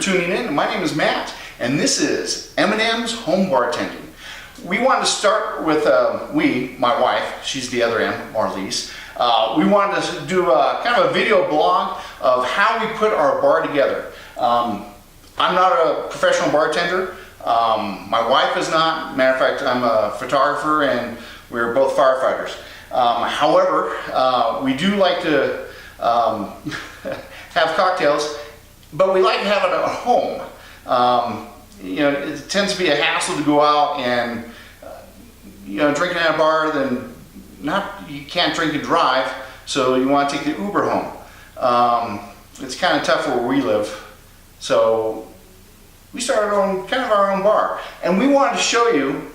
Tuning in. My name is Matt, and this is M&M's Home Bartending. We wanted to start with, my wife, she's the other M, Marlise. We wanted to do kind of a video blog of how we put our bar together. I'm not a professional bartender. My wife is not. Matter of fact, I'm a photographer and we're both firefighters. However, we do like to have cocktails, but we like to have it at home. You know, it tends to be a hassle to go out and drinking at a bar. Then you can't drink and drive, so you want to take the Uber home. It's kind of tough where we live, so we started on kind of our own bar, and we wanted to show you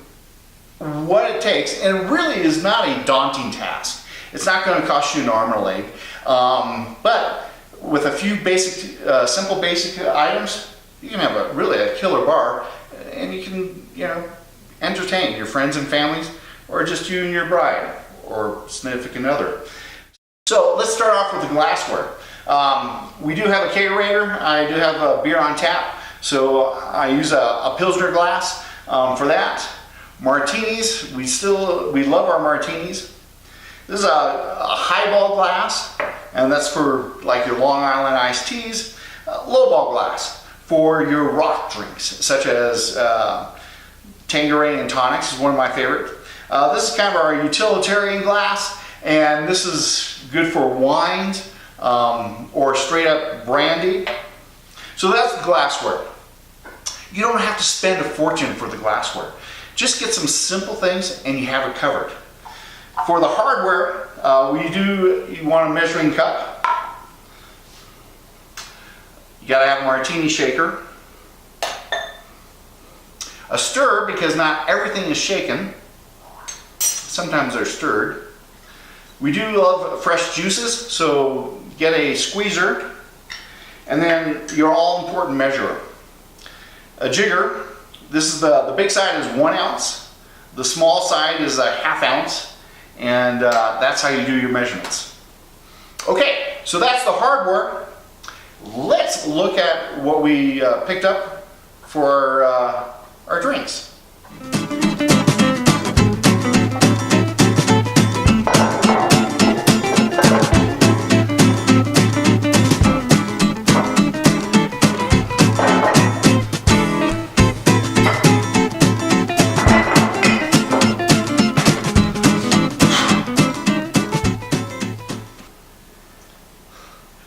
what it takes. And it really is not a daunting task. It's not going to cost you an arm and a leg, but with a few basic, simple basic items, you can have really a killer bar, and you can, entertain your friends and families, or just you and your bride, or significant other. So let's start off with the glassware. We do have a kegerator. I do have a beer on tap, so I use a Pilsner glass for that. Martinis, we love our martinis. This is a highball glass, and that's for like your Long Island iced teas. Lowball glass for your rock drinks, such as Tanqueray and tonics is one of my favorite. This is kind of our utilitarian glass, and this is good for wines or straight up brandy. So that's the glassware. You don't have to spend a fortune for the glassware. Just get some simple things and you have it covered. For the hardware, you want a measuring cup. You gotta have a martini shaker. A stir, because not everything is shaken. Sometimes they're stirred. We do love fresh juices, so get a squeezer. And then your all-important measurer. A jigger. This is the big side is 1 ounce. The small side is a ½ ounce. And that's how you do your measurements. Okay, so that's the hardware. Let's look at what we picked up for our drinks.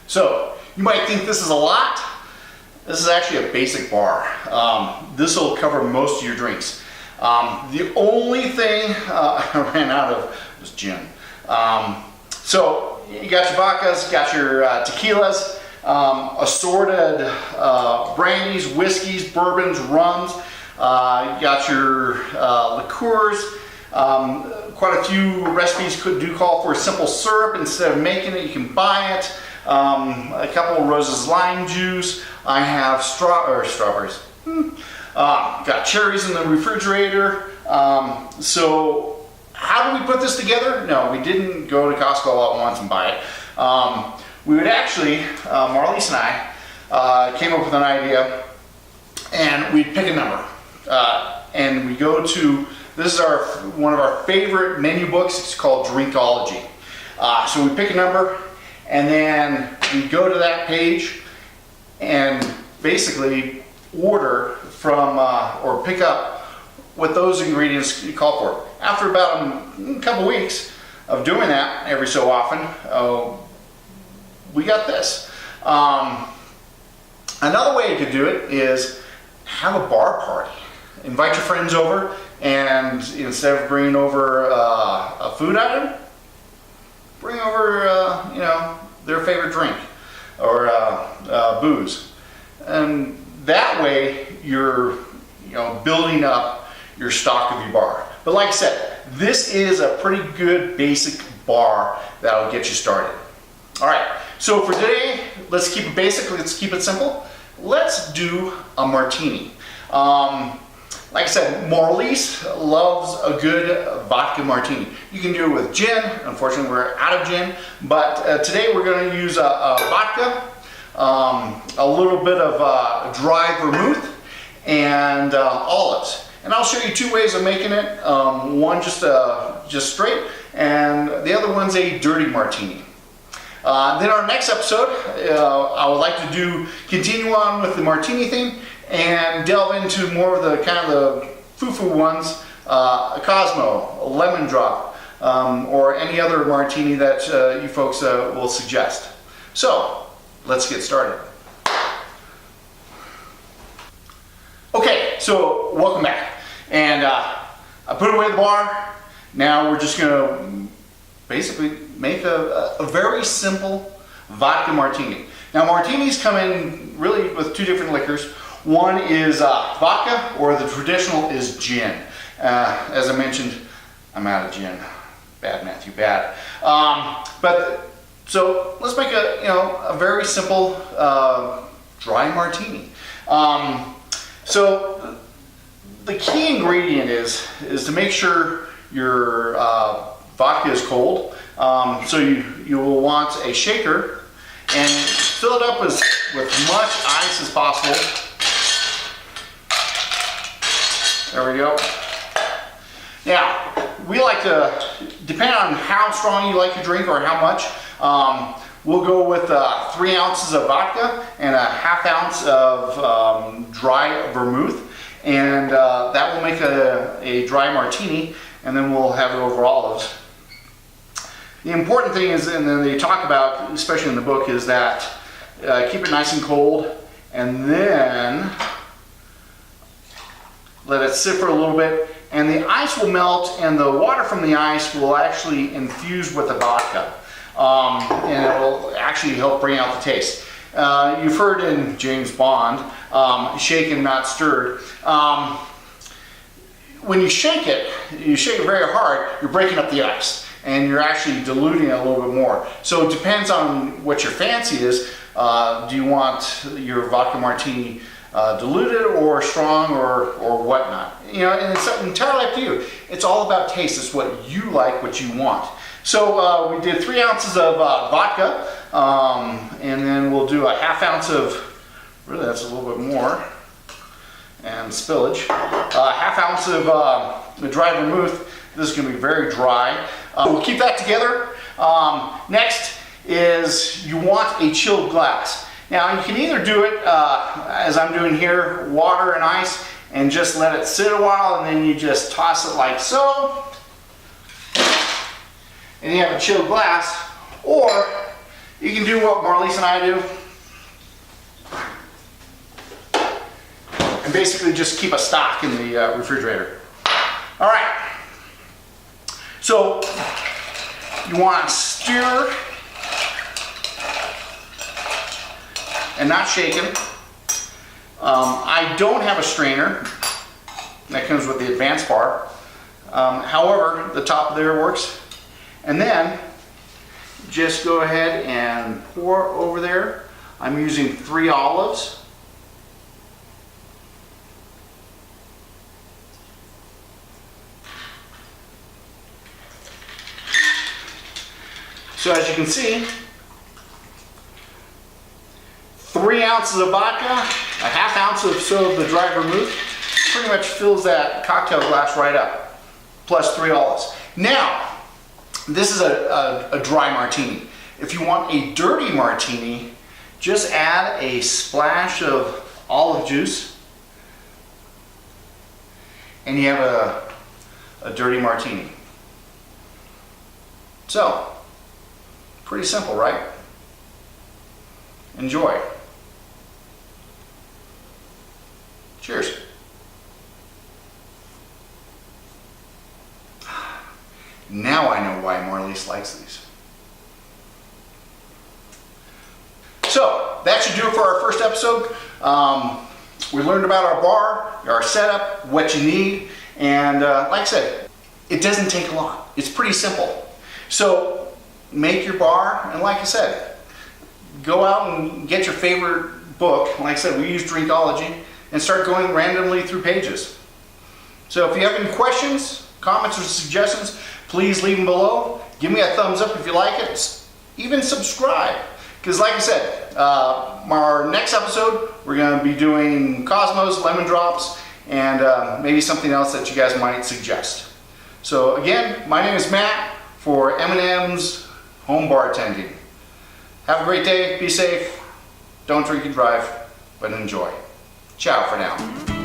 So, you might think this is a lot. This is actually a basic bar. This will cover most of your drinks. The only thing I ran out of was gin. So, you got your vodkas, you got your tequilas, assorted brandies, whiskeys, bourbons, rums. You got your liqueurs. Quite a few recipes do call for a simple syrup. Instead of making it, you can buy it. A couple of roses lime juice. I have strawberries. Got cherries in the refrigerator. So how do we put this together? No, we didn't go to Costco all at once and buy it. We would actually, Marlise and I came up with an idea, and we'd pick a number. And we go to, this is one of our favorite menu books. It's called Drinkology. So we pick a number, and then we go to that page and basically order from or pick up what those ingredients you call for. After about a couple weeks of doing that every so often, we got this. Another way you could do it is have a bar party. Invite your friends over, and instead of bringing over a food item, bring over their favorite drink or booze, and that way you're building up your stock of your bar. But like I said, this is a pretty good basic bar that'll get you started. All right, so for today, let's keep it basic. Let's keep it simple. let's do a martini. Like I said, Marlies loves a good vodka martini. You can do it with gin. Unfortunately, we're out of gin, but today we're going to use a vodka, a little bit of dry vermouth, and olives. And I'll show you two ways of making it. One just straight, and the other one's a dirty martini. Then our next episode, I would like to continue on with the martini theme and delve into more of the kind of the foo-foo ones, a Cosmo, a lemon drop, or any other martini that you folks will suggest. So let's get started. Okay, so welcome back. And I put away the bar. Now we're just gonna basically make a very simple vodka martini. Now martinis come in really with two different liquors. One is vodka, or the traditional is gin. As I mentioned, I'm out of gin. Bad, Matthew, bad. So let's make a very simple dry martini. So the key ingredient is to make sure your vodka is cold. So you will want a shaker and fill it up with much ice as possible. There we go. Now, we like to, depending on how strong you like your drink or how much, we'll go with 3 ounces of vodka and a ½ ounce of dry vermouth. And that will make a dry martini, and then we'll have it over olives. The important thing is, and then they talk about, especially in the book, is that keep it nice and cold, and then let it sit for a little bit, and the ice will melt, and the water from the ice will actually infuse with the vodka, and it will actually help bring out the taste. You've heard in James Bond, shaken, not stirred. When you shake it very hard, you're breaking up the ice, and you're actually diluting it a little bit more. So it depends on what your fancy is. Do you want your vodka martini diluted or strong or whatnot? And it's entirely up to you. It's all about taste. It's what you like, what you want. So we did 3 ounces of vodka, and then we'll do a ½ ounce of, really that's a little bit more, and spillage. ½ ounce of the dry vermouth. This is going to be very dry. We'll keep that together. Next is you want a chilled glass. Now you can either do it as I'm doing here, water and ice, and just let it sit a while, and then you just toss it like so, and you have a chilled glass. Or you can do what Marlies and I do, and basically just keep a stock in the refrigerator. All right. So you want to stir and not shaken. I don't have a strainer. That comes with the advanced bar. However, the top there works. And then just go ahead and pour over there. I'm using 3 olives. So as you can see, 3 ounces of vodka, a ½ ounce of the dry vermouth, pretty much fills that cocktail glass right up, plus 3 olives. Now, this is a dry martini. If you want a dirty martini, just add a splash of olive juice, and you have a dirty martini. So, pretty simple, right? Enjoy. Cheers. Now I know why Marlies likes these. So that should do it for our first episode. We learned about our bar, our setup, what you need, and like I said, it doesn't take a lot. It's pretty simple. So make your bar, and like I said, go out and get your favorite book, like I said, we use Drinkology, and start going randomly through pages. So if you have any questions, comments, or suggestions, please leave them below. Give me a thumbs up if you like it. Even subscribe. Because like I said, our next episode, we're going to be doing Cosmos, Lemon Drops, and maybe something else that you guys might suggest. So again, my name is Matt for M&M's Home Bartending. Have a great day. Be safe. Don't drink and drive, but enjoy. Ciao for now.